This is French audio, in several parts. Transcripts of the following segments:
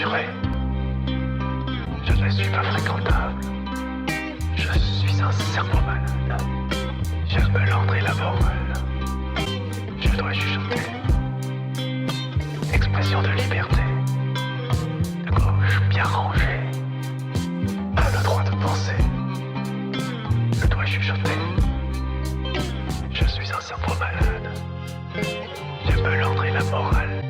rassurer. Je ne suis pas fréquentable. Je suis un cerveau malade. Je me l'ordre la morale. Je dois chuchoter. Expression de liberté. De gauche bien rangée. A le droit de penser. Je dois chuchoter. Je suis un cerveau malade. Je me l'ordre la morale.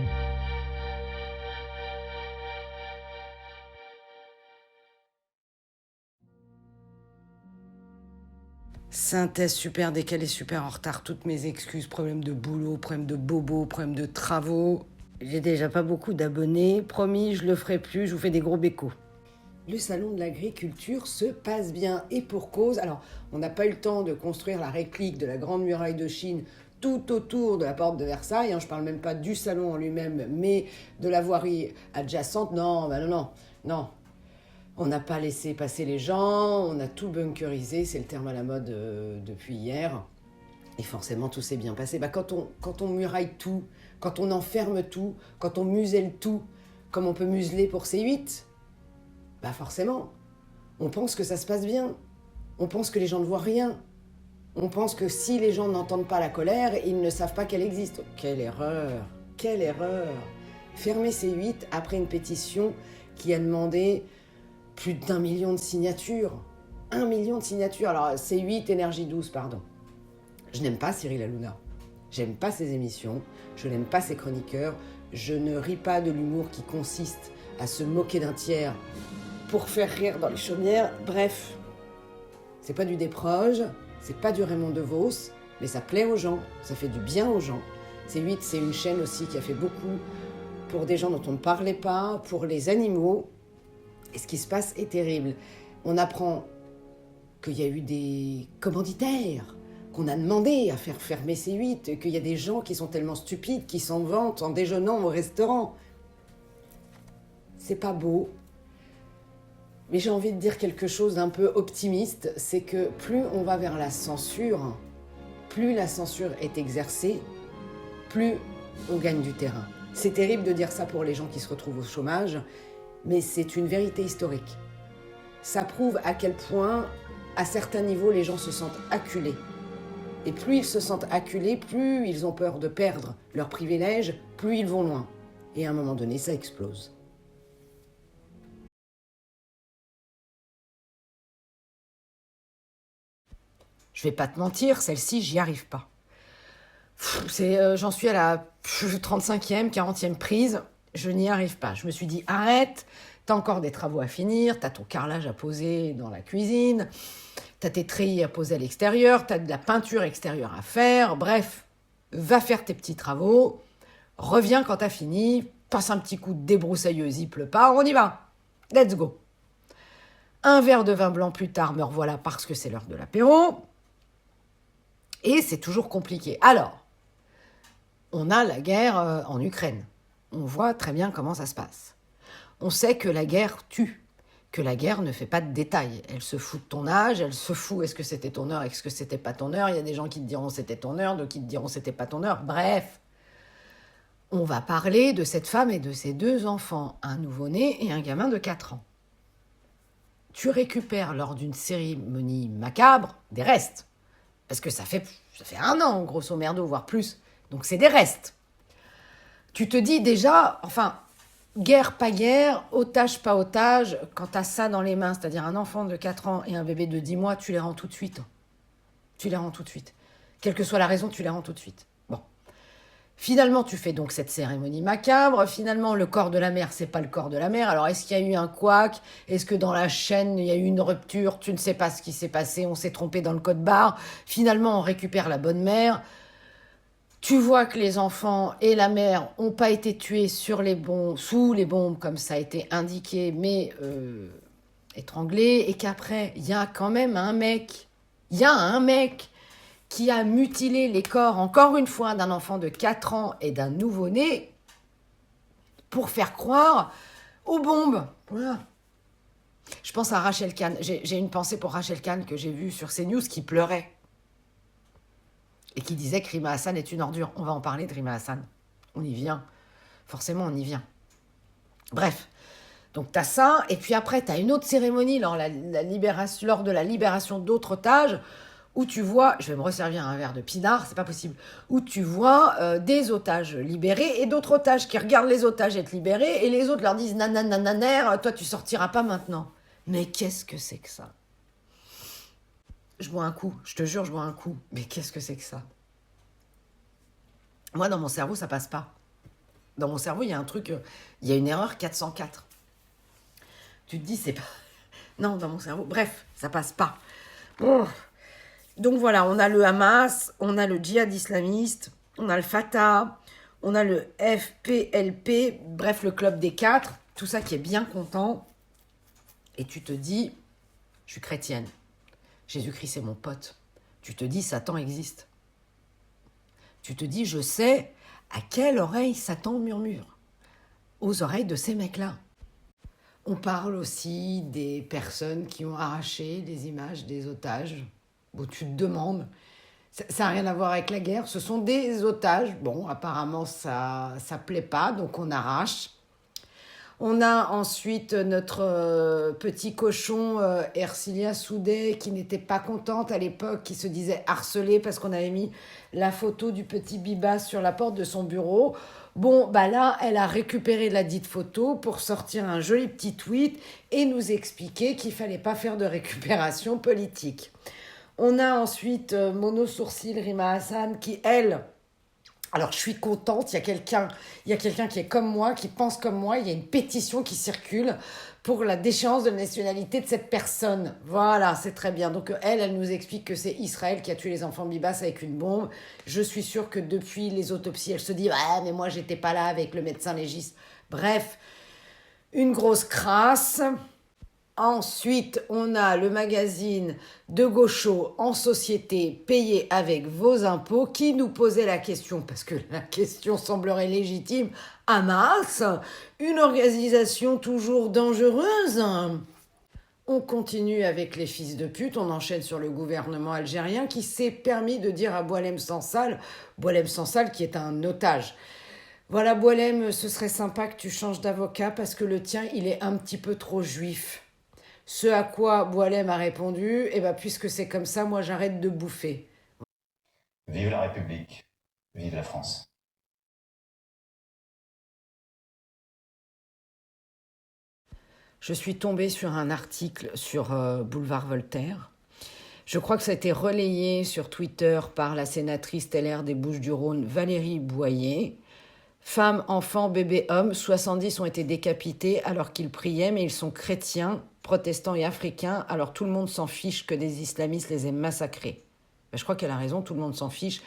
Synthèse super décalée, super en retard, toutes mes excuses, problème de boulot, problème de bobo, problème de travaux. J'ai déjà pas beaucoup d'abonnés, promis, je le ferai plus, je vous fais des gros bécos. Le salon de l'agriculture se passe bien et pour cause. Alors, on n'a pas eu le temps de construire la réplique de la Grande Muraille de Chine tout autour de la porte de Versailles. Je parle même pas du salon en lui-même, mais de la voirie adjacente. Non. On n'a pas laissé passer les gens, on a tout bunkerisé, c'est le terme à la mode depuis hier. Et forcément, tout s'est bien passé. Quand on muraille tout, quand on enferme tout, quand on muselle tout, comme on peut museler pour C8, forcément, on pense que ça se passe bien. On pense que les gens ne voient rien. On pense que si les gens n'entendent pas la colère, ils ne savent pas qu'elle existe. Quelle erreur! Quelle erreur! Fermer C8 après une pétition qui a demandé plus d'1 million de signatures. 1 million de signatures. Alors, C8, énergie douce, pardon. Je n'aime pas Cyril Hanouna. J'aime pas ses émissions. Je n'aime pas ses chroniqueurs. Je ne ris pas de l'humour qui consiste à se moquer d'un tiers pour faire rire dans les chaumières. Bref, c'est pas du Desproges, c'est pas du Raymond DeVos, mais ça plaît aux gens, ça fait du bien aux gens. C8, c'est une chaîne aussi qui a fait beaucoup pour des gens dont on ne parlait pas, pour les animaux. Et ce qui se passe est terrible. On apprend qu'il y a eu des commanditaires, qu'on a demandé à faire fermer C8, qu'il y a des gens qui sont tellement stupides, qui s'en vantent en déjeunant au restaurant. C'est pas beau. Mais j'ai envie de dire quelque chose d'un peu optimiste, c'est que plus on va vers la censure, plus la censure est exercée, plus on gagne du terrain. C'est terrible de dire ça pour les gens qui se retrouvent au chômage, mais c'est une vérité historique. Ça prouve à quel point, à certains niveaux, les gens se sentent acculés. Et plus ils se sentent acculés, plus ils ont peur de perdre leurs privilèges, plus ils vont loin. Et à un moment donné, ça explose. Je vais pas te mentir, celle-ci, j'y arrive pas. J'en suis à la 35e, 40e prise, je n'y arrive pas. Je me suis dit, arrête, t'as encore des travaux à finir, t'as ton carrelage à poser dans la cuisine, t'as tes treillis à poser à l'extérieur, t'as de la peinture extérieure à faire, bref, va faire tes petits travaux, reviens quand t'as fini, passe un petit coup de débroussailleuse, il pleut pas, on y va, let's go. Un verre de vin blanc plus tard, me revoilà parce que c'est l'heure de l'apéro. Et c'est toujours compliqué. Alors, on a la guerre en Ukraine. On voit très bien comment ça se passe. On sait que la guerre tue, que la guerre ne fait pas de détails. Elle se fout de ton âge, elle se fout est-ce que c'était ton heure, est-ce que c'était pas ton heure. Il y a des gens qui te diront c'était ton heure, d'autres qui te diront c'était pas ton heure. Bref, on va parler de cette femme et de ses 2 enfants, un nouveau-né et un gamin de 4 ans. Tu récupères lors d'une cérémonie macabre des restes. Parce que ça fait 1 an, grosso merdo, voire plus. Donc c'est des restes. Tu te dis déjà, guerre, pas guerre, otage, pas otage, quand t'as ça dans les mains, c'est-à-dire un enfant de 4 ans et un bébé de 10 mois, tu les rends tout de suite. Tu les rends tout de suite. Quelle que soit la raison, tu les rends tout de suite. Bon. Finalement, tu fais donc cette cérémonie macabre. Finalement, le corps de la mère, c'est pas le corps de la mère. Alors, est-ce qu'il y a eu un couac? Est-ce que dans la chaîne, il y a eu une rupture? Tu ne sais pas ce qui s'est passé. On s'est trompé dans le code barre. Finalement, on récupère la bonne mère. Tu vois que les enfants et la mère n'ont pas été tués sous les bombes, comme ça a été indiqué, mais étranglés. Et qu'après, il y a quand même un mec. Il y a un mec qui a mutilé les corps, encore une fois, d'un enfant de 4 ans et d'un nouveau-né pour faire croire aux bombes. Voilà. Je pense à Rachel Kahn. J'ai une pensée pour Rachel Kahn que j'ai vue sur CNews qui pleurait et qui disait que Rima Hassan est une ordure. On va en parler de Rima Hassan. On y vient. Forcément, on y vient. Bref. Donc tu as ça, et puis après tu as une autre cérémonie lors de la libération d'autres otages, où tu vois, je vais me resservir un verre de pinard, c'est pas possible, où tu vois des otages libérés et d'autres otages qui regardent les otages être libérés, et les autres leur disent nananananer, toi tu sortiras pas maintenant. Mais qu'est-ce que c'est que ça? Je bois un coup, je te jure, je bois un coup. Mais qu'est-ce que c'est que ça? Moi, dans mon cerveau, ça passe pas. Dans mon cerveau, il y a un truc, il y a une erreur 404. Tu te dis, c'est pas... Non, dans mon cerveau, bref, ça passe pas. Oh. Donc voilà, on a le Hamas, on a le djihad islamiste, on a le Fatah, on a le FPLP, bref, le club des quatre, tout ça qui est bien content. Et tu te dis, je suis chrétienne. Jésus-Christ, c'est mon pote. Tu te dis, Satan existe. Tu te dis, je sais à quelle oreille Satan murmure. Aux oreilles de ces mecs-là. On parle aussi des personnes qui ont arraché les images des otages. Bon, tu te demandes, ça n'a rien à voir avec la guerre, ce sont des otages. Bon, apparemment, ça plaît pas, donc on arrache. On a ensuite notre petit cochon Ercilia Soudet qui n'était pas contente à l'époque, qui se disait harcelée parce qu'on avait mis la photo du petit Bibas sur la porte de son bureau. Bon, bah là, elle a récupéré la dite photo pour sortir un joli petit tweet et nous expliquer qu'il fallait pas faire de récupération politique. On a ensuite Mono Sourcil Rima Hassan qui, elle... Alors, je suis contente, il y a quelqu'un qui est comme moi, qui pense comme moi, il y a une pétition qui circule pour la déchéance de la nationalité de cette personne. Voilà, c'est très bien. Donc, elle nous explique que c'est Israël qui a tué les enfants Bibas avec une bombe. Je suis sûre que depuis les autopsies, elle se dit « Ah, mais moi, j'étais pas là avec le médecin légiste. » Bref, une grosse crasse. Ensuite, on a le magazine de Gaucho en société payé avec vos impôts qui nous posait la question, parce que la question semblerait légitime, Hamas, une organisation toujours dangereuse. On continue avec les fils de pute, on enchaîne sur le gouvernement algérien qui s'est permis de dire à Boualem Sansal qui est un otage. Voilà Boualem, ce serait sympa que tu changes d'avocat parce que le tien, il est un petit peu trop juif. Ce à quoi Boualem a répondu, eh ben, puisque c'est comme ça, moi j'arrête de bouffer. Vive la République, vive la France. Je suis tombée sur un article sur Boulevard Voltaire. Je crois que ça a été relayé sur Twitter par la sénatrice LR des Bouches-du-Rhône, Valérie Boyer. Femmes, enfants, bébés, hommes, 70 ont été décapités alors qu'ils priaient, mais ils sont chrétiens, protestants et africains, alors tout le monde s'en fiche que des islamistes les aient massacrés. Ben, je crois qu'elle a raison, tout le monde s'en fiche.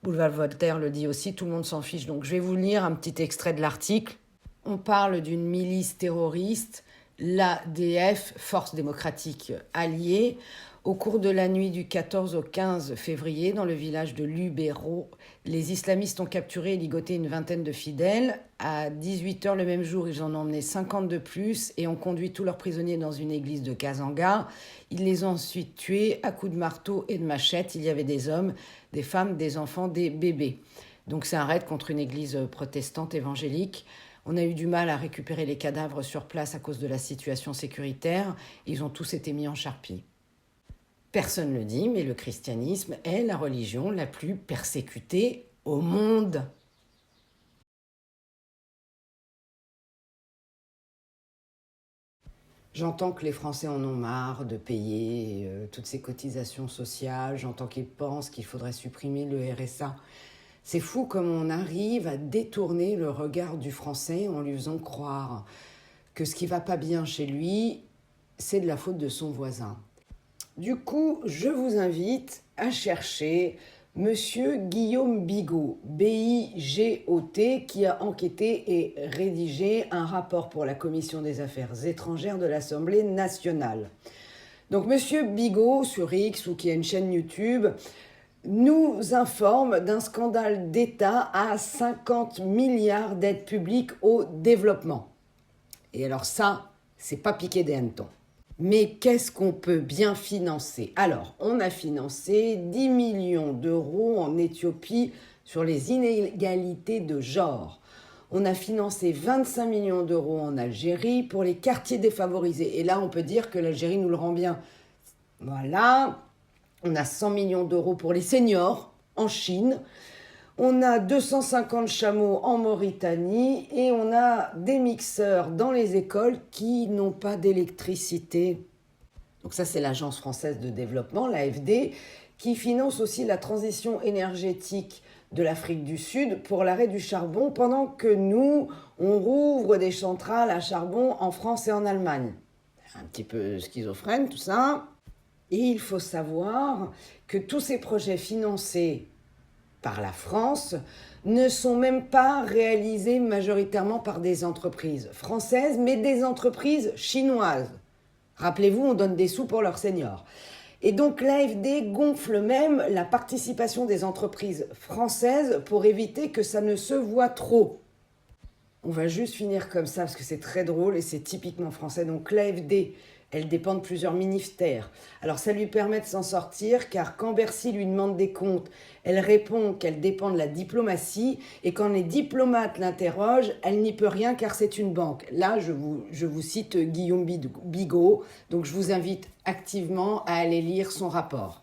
Boulevard Voltaire le dit aussi, tout le monde s'en fiche. Donc je vais vous lire un petit extrait de l'article. On parle d'une milice terroriste, l'ADF, Force démocratique alliée. Au cours de la nuit du 14 au 15 février, dans le village de Lubero, les islamistes ont capturé et ligoté une vingtaine de fidèles. À 18h le même jour, ils en ont emmené 50 de plus et ont conduit tous leurs prisonniers dans une église de Kazanga. Ils les ont ensuite tués à coups de marteau et de machette. Il y avait des hommes, des femmes, des enfants, des bébés. Donc c'est un raid contre une église protestante évangélique. On a eu du mal à récupérer les cadavres sur place à cause de la situation sécuritaire. Ils ont tous été mis en charpie. Personne ne le dit, mais le christianisme est la religion la plus persécutée au monde. J'entends que les Français en ont marre de payer toutes ces cotisations sociales. J'entends qu'ils pensent qu'il faudrait supprimer le RSA. C'est fou comme on arrive à détourner le regard du Français en lui faisant croire que ce qui va pas bien chez lui, c'est de la faute de son voisin. Du coup, je vous invite à chercher Monsieur Guillaume Bigot, B-I-G-O-T, qui a enquêté et rédigé un rapport pour la Commission des Affaires étrangères de l'Assemblée nationale. Donc Monsieur Bigot, sur X ou qui a une chaîne YouTube, nous informe d'un scandale d'État à 50 milliards d'aides publiques au développement. Et alors ça, c'est pas piqué des hannetons. Mais qu'est-ce qu'on peut bien financer? Alors, on a financé 10 millions d'euros en Éthiopie sur les inégalités de genre. On a financé 25 millions d'euros en Algérie pour les quartiers défavorisés. Et là, on peut dire que l'Algérie nous le rend bien. Voilà. On a 100 millions d'euros pour les seniors en Chine. On a 250 chameaux en Mauritanie. Et on a des mixeurs dans les écoles qui n'ont pas d'électricité. Donc ça, c'est l'Agence française de développement, l'AFD, qui finance aussi la transition énergétique de l'Afrique du Sud pour l'arrêt du charbon, pendant que nous, on rouvre des centrales à charbon en France et en Allemagne. Un petit peu schizophrène, tout ça. Et il faut savoir que tous ces projets financés par la France ne sont même pas réalisés majoritairement par des entreprises françaises, mais des entreprises chinoises. Rappelez-vous, on donne des sous pour leurs seniors. Et donc l'AFD gonfle même la participation des entreprises françaises pour éviter que ça ne se voit trop. On va juste finir comme ça parce que c'est très drôle et c'est typiquement français. Donc l'AFD, elle dépend de plusieurs ministères. Alors ça lui permet de s'en sortir car quand Bercy lui demande des comptes, elle répond qu'elle dépend de la diplomatie et quand les diplomates l'interrogent, elle n'y peut rien car c'est une banque. Là, je vous cite Guillaume Bigot, donc je vous invite activement à aller lire son rapport.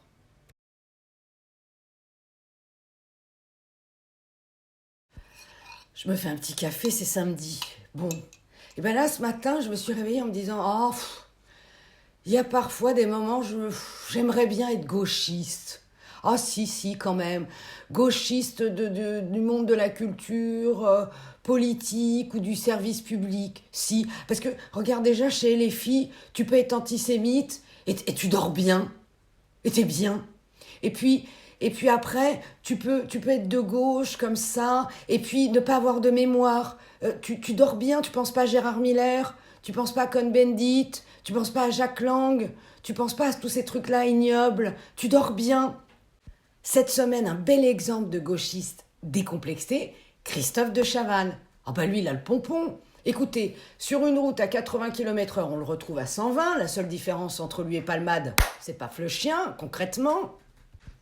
Je me fais un petit café, c'est samedi. Bon, et bien là, ce matin, je me suis réveillée en me disant « Oh, il y a parfois des moments où j'aimerais bien être gauchiste. » Ah si, quand même. Gauchiste du monde de la culture, politique ou du service public. Si, parce que, regarde déjà, chez les filles, tu peux être antisémite et tu dors bien. Et t'es bien. Et puis après, tu peux être de gauche comme ça, et puis ne pas avoir de mémoire. Tu dors bien, tu penses pas à Gérard Miller, tu penses pas à Cohn-Bendit, tu penses pas à Jacques Lang, tu penses pas à tous ces trucs-là ignobles. Tu dors bien. Cette semaine, un bel exemple de gauchiste décomplexé, Christophe de Chavannes. Ah bah lui, il a le pompon. Écoutez, sur une route à 80 km/h, on le retrouve à 120. La seule différence entre lui et Palmade, c'est paf le chien, concrètement.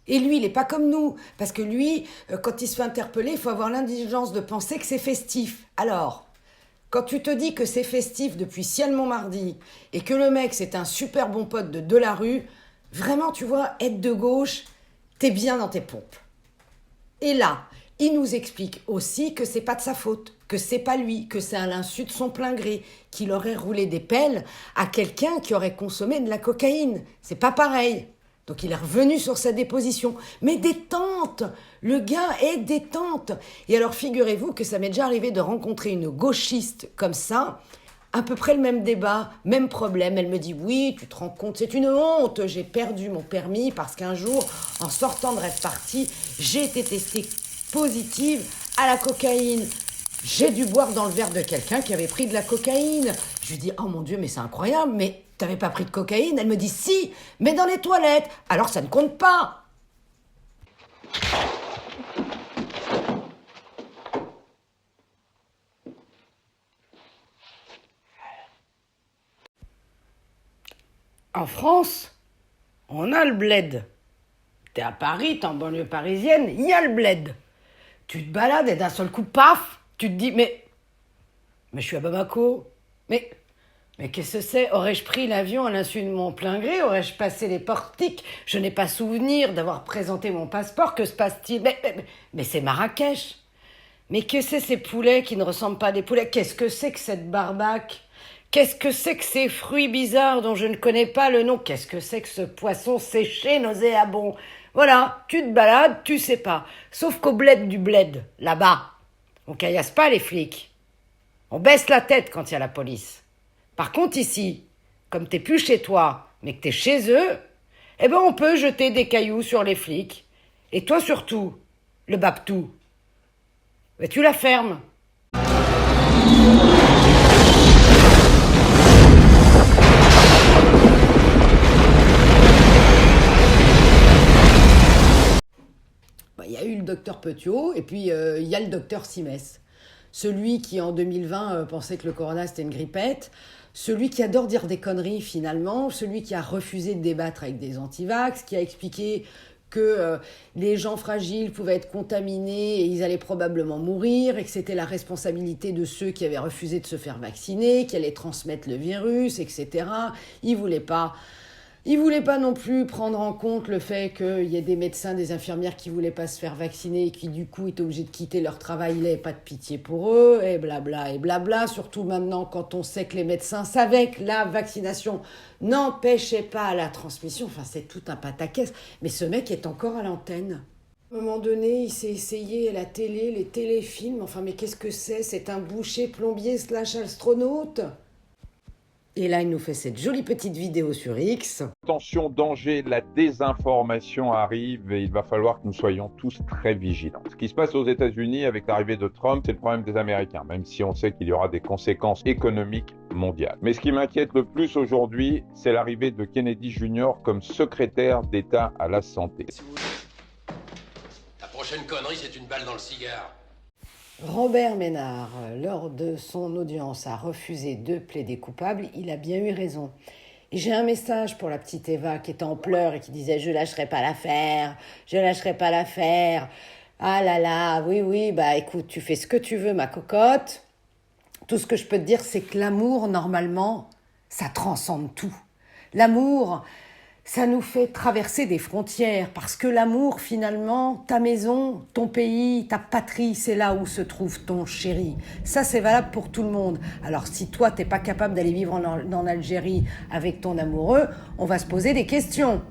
Et lui, il n'est pas comme nous. Parce que lui, quand il se fait interpeller, il faut avoir l'indigence de penser que c'est festif. Alors, quand tu te dis que c'est festif depuis Ciel Montmardi et que le mec, c'est un super bon pote de Delarue, vraiment, tu vois, être de gauche, t'es bien dans tes pompes. Et là, il nous explique aussi que c'est pas de sa faute, que c'est pas lui, que c'est à l'insu de son plein gré, qu'il aurait roulé des pelles à quelqu'un qui aurait consommé de la cocaïne. C'est pas pareil. Donc il est revenu sur sa déposition. Mais détente! Le gars est détente. Et alors figurez-vous que ça m'est déjà arrivé de rencontrer une gauchiste comme ça, à peu près le même débat, même problème. Elle me dit, oui, tu te rends compte, c'est une honte, j'ai perdu mon permis parce qu'un jour, en sortant de rêve party, j'ai été testée positive à la cocaïne. J'ai dû boire dans le verre de quelqu'un qui avait pris de la cocaïne. Je lui dis, oh mon Dieu, mais c'est incroyable, mais t'avais pas pris de cocaïne? Elle me dit, si, mais dans les toilettes. Alors ça ne compte pas. En France, on a le bled. T'es à Paris, t'es en banlieue parisienne, il y a le bled. Tu te balades et d'un seul coup, paf, tu te dis, mais je suis à Bamako. Mais qu'est-ce que c'est? Aurais-je pris l'avion à l'insu de mon plein gré? Aurais-je passé les portiques? Je n'ai pas souvenir d'avoir présenté mon passeport. Que se passe-t-il? Mais c'est Marrakech. Mais que c'est ces poulets qui ne ressemblent pas à des poulets? Qu'est-ce que c'est que cette barbaque? Qu'est-ce que c'est que ces fruits bizarres dont je ne connais pas le nom? Qu'est-ce que c'est que ce poisson séché nauséabond? Voilà, tu te balades, tu sais pas. Sauf qu'au bled du bled, là-bas, on caillasse pas les flics. On baisse la tête quand il y a la police. Par contre ici, comme t'es plus chez toi, mais que t'es chez eux, eh ben on peut jeter des cailloux sur les flics. Et toi surtout, le baptou, mais tu la fermes. Il y a eu le docteur Petiot et puis il y a le docteur Simès. Celui qui en 2020 pensait que le corona c'était une grippette, celui qui adore dire des conneries finalement, celui qui a refusé de débattre avec des antivax, qui a expliqué que les gens fragiles pouvaient être contaminés et ils allaient probablement mourir, et que c'était la responsabilité de ceux qui avaient refusé de se faire vacciner, qui allaient transmettre le virus, etc. Ils voulaient pas non plus prendre en compte le fait qu'il y ait des médecins, des infirmières qui voulaient pas se faire vacciner et qui du coup étaient obligés de quitter leur travail, il n'avait pas de pitié pour eux, et blabla, surtout maintenant quand on sait que les médecins savaient que la vaccination n'empêchait pas la transmission, enfin c'est tout un pataquès, mais ce mec est encore à l'antenne. À un moment donné, il s'est essayé à la télé, les téléfilms, enfin mais qu'est-ce que c'est? C'est un boucher plombier / astronaute. Et là, il nous fait cette jolie petite vidéo sur X. Attention, danger, la désinformation arrive et il va falloir que nous soyons tous très vigilants. Ce qui se passe aux États-Unis avec l'arrivée de Trump, c'est le problème des Américains, même si on sait qu'il y aura des conséquences économiques mondiales. Mais ce qui m'inquiète le plus aujourd'hui, c'est l'arrivée de Kennedy Jr. comme secrétaire d'État à la santé. La prochaine connerie, c'est une balle dans le cigare. Robert Ménard, lors de son audience, a refusé de plaider coupable. Il a bien eu raison. Et j'ai un message pour la petite Eva qui était en pleurs et qui disait « Je lâcherai pas l'affaire, je lâcherai pas l'affaire. Ah là là, oui, bah écoute, tu fais ce que tu veux, ma cocotte. Tout ce que je peux te dire, c'est que l'amour, normalement, ça transcende tout. L'amour, ça nous fait traverser des frontières, parce que l'amour, finalement, ta maison, ton pays, ta patrie, c'est là où se trouve ton chéri. Ça, c'est valable pour tout le monde. Alors, si toi, t'es pas capable d'aller vivre en Algérie avec ton amoureux, on va se poser des questions.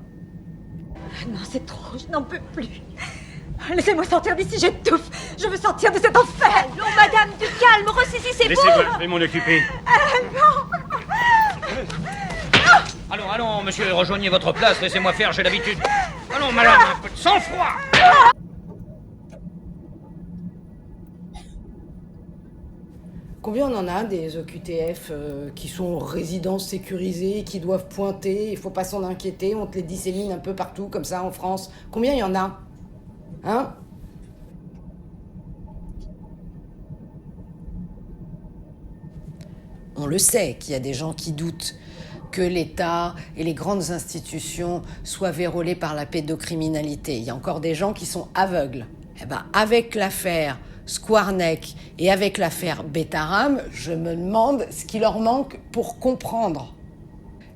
Non, c'est trop, je n'en peux plus. Laissez-moi sortir d'ici, j'étouffe. Je veux sortir de cet enfer. Non, madame, du calme, ressaisissez-vous. Laissez-moi, je vais m'en occuper. Non. Allons, monsieur, rejoignez votre place, laissez-moi faire, j'ai l'habitude. Allons, madame, un peu de sang-froid. Combien on en a des OQTF qui sont en résidence sécurisée, qui doivent pointer, il faut pas s'en inquiéter, on te les dissémine un peu partout, comme ça, en France. Combien il y en a? Hein? On le sait qu'il y a des gens qui doutent que l'État et les grandes institutions soient vérolées par la pédocriminalité. Il y a encore des gens qui sont aveugles. Eh ben, avec l'affaire Squarneck et avec l'affaire Betaram, je me demande ce qui leur manque pour comprendre.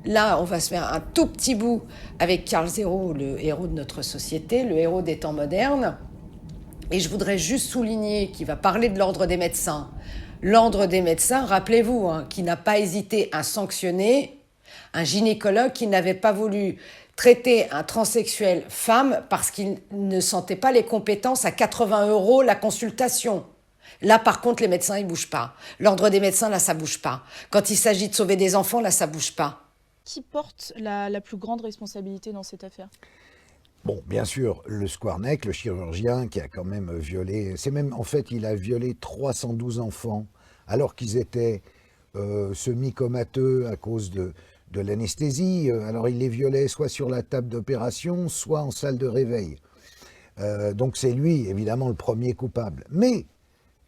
Là, on va se faire un tout petit bout avec Karl Zéro, le héros de notre société, le héros des temps modernes. Et je voudrais juste souligner qu'il va parler de l'ordre des médecins. L'ordre des médecins, rappelez-vous, qui n'a pas hésité à sanctionner un gynécologue qui n'avait pas voulu traiter un transsexuel femme parce qu'il ne sentait pas les compétences à 80 € la consultation. Là, par contre, les médecins, ils bougent pas. L'ordre des médecins, là, ça bouge pas. Quand il s'agit de sauver des enfants, là, ça bouge pas. Qui porte la plus grande responsabilité dans cette affaire? Bon, bien sûr, le Squarneck, le chirurgien qui a quand même violé, en fait, il a violé 312 enfants alors qu'ils étaient semi-comateux à cause de l'anesthésie. Alors, il les violait soit sur la table d'opération, soit en salle de réveil. Donc, c'est lui, évidemment, le premier coupable. Mais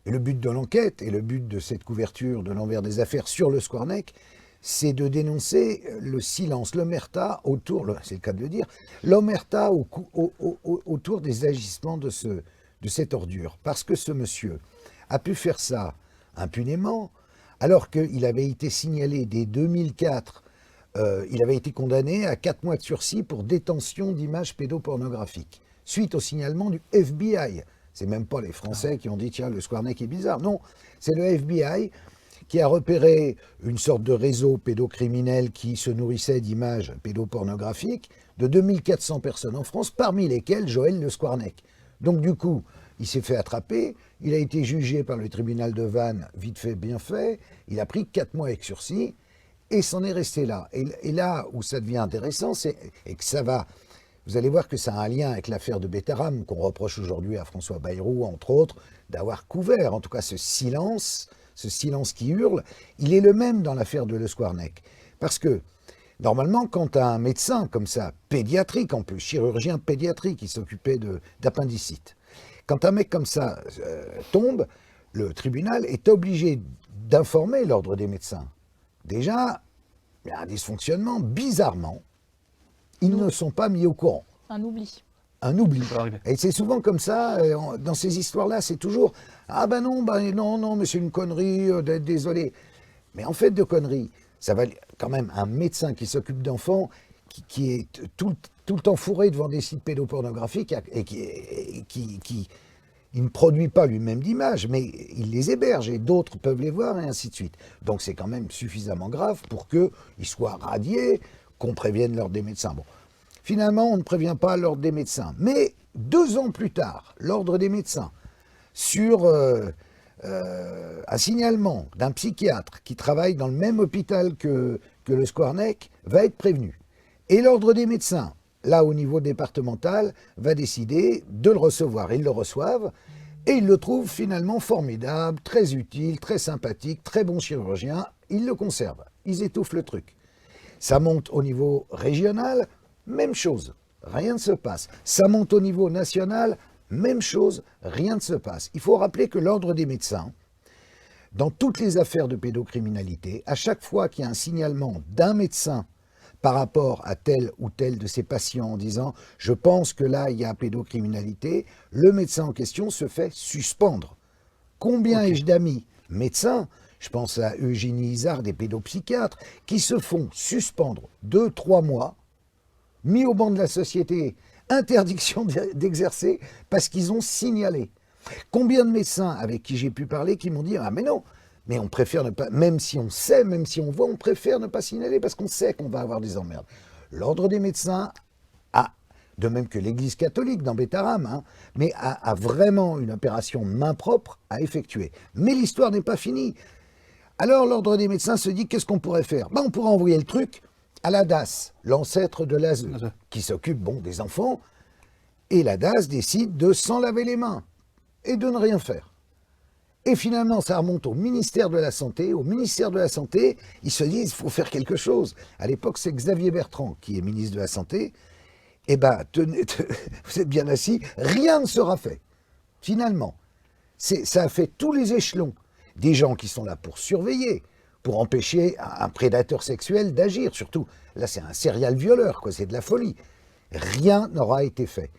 le but de l'enquête et le but de cette couverture de l'envers des affaires sur le Squarneck, c'est de dénoncer le silence, l'omerta autour, c'est le cas de le dire, l'omerta autour des agissements de cette ordure. Parce que ce monsieur a pu faire ça impunément, alors qu'il avait été signalé dès 2004, il avait été condamné à 4 mois de sursis pour détention d'images pédopornographiques, suite au signalement du FBI. C'est même pas les Français qui ont dit « tiens, le Squarneck est bizarre ». Non, c'est le FBI qui a repéré une sorte de réseau pédocriminel qui se nourrissait d'images pédopornographiques de 2400 personnes en France, parmi lesquelles Joël Le Squarneck. Donc du coup, il s'est fait attraper, il a été jugé par le tribunal de Vannes, vite fait, bien fait, il a pris 4 mois avec sursis, et s'en est resté là. Et là où ça devient intéressant, et que ça va, vous allez voir que ça a un lien avec l'affaire de Betaram, qu'on reproche aujourd'hui à François Bayrou, entre autres, d'avoir couvert, en tout cas ce silence qui hurle, il est le même dans l'affaire de Le Squarneck. Parce que, normalement, quand un médecin comme ça, pédiatrique en plus, chirurgien pédiatrique, qui s'occupait d'appendicite, quand un mec comme ça tombe, le tribunal est obligé d'informer l'ordre des médecins. Déjà, il y a un dysfonctionnement, bizarrement, ils ne sont pas mis au courant. Un oubli. un oubli. Ça va arriver. Et c'est souvent comme ça, dans ces histoires-là, c'est toujours « Ah ben non, mais c'est une connerie, désolé ». Mais en fait de conneries, ça va quand même un médecin qui s'occupe d'enfants, qui est tout le temps fourré devant des sites pédopornographiques et qui il ne produit pas lui-même d'images, mais il les héberge et d'autres peuvent les voir et ainsi de suite. Donc c'est quand même suffisamment grave pour qu'ils soient radiés, qu'on prévienne l'ordre des médecins. Bon. Finalement, on ne prévient pas l'ordre des médecins. Mais 2 ans plus tard, l'ordre des médecins, sur un signalement d'un psychiatre qui travaille dans le même hôpital que le Square Neck, va être prévenu. Et l'ordre des médecins, là au niveau départemental, va décider de le recevoir. Ils le reçoivent et ils le trouvent finalement formidable, très utile, très sympathique, très bon chirurgien. Ils le conservent, ils étouffent le truc. Ça monte au niveau régional, même chose, rien ne se passe. Ça monte au niveau national, même chose, rien ne se passe. Il faut rappeler que l'ordre des médecins, dans toutes les affaires de pédocriminalité, à chaque fois qu'il y a un signalement d'un médecin par rapport à tel ou tel de ses patients en disant « je pense que là, il y a pédocriminalité », le médecin en question se fait suspendre. Combien ai-je d'amis médecins, je pense à Eugénie Izard, des pédopsychiatres, qui se font suspendre 2-3 mois, mis au banc de la société, interdiction d'exercer, parce qu'ils ont signalé. Combien de médecins avec qui j'ai pu parler qui m'ont dit « ah mais non ». Mais on préfère ne pas, même si on sait, même si on voit, on préfère ne pas signaler parce qu'on sait qu'on va avoir des emmerdes. L'ordre des médecins a, de même que l'Église catholique dans Bétarame, mais a vraiment une opération main propre à effectuer. Mais l'histoire n'est pas finie. Alors l'ordre des médecins se dit qu'est-ce qu'on pourrait faire? On pourrait envoyer le truc à la DAS, l'ancêtre de l'ASE, qui s'occupe des enfants, et la DAS décide de s'en laver les mains et de ne rien faire. Et finalement, ça remonte au ministère de la Santé. Au ministère de la Santé, ils se disent, il faut faire quelque chose. À l'époque, c'est Xavier Bertrand qui est ministre de la Santé. Eh bien, vous êtes bien assis, rien ne sera fait. Finalement, ça a fait tous les échelons. Des gens qui sont là pour surveiller, pour empêcher un prédateur sexuel d'agir. Surtout, là, c'est un serial violeur, quoi. C'est de la folie. Rien n'aura été fait.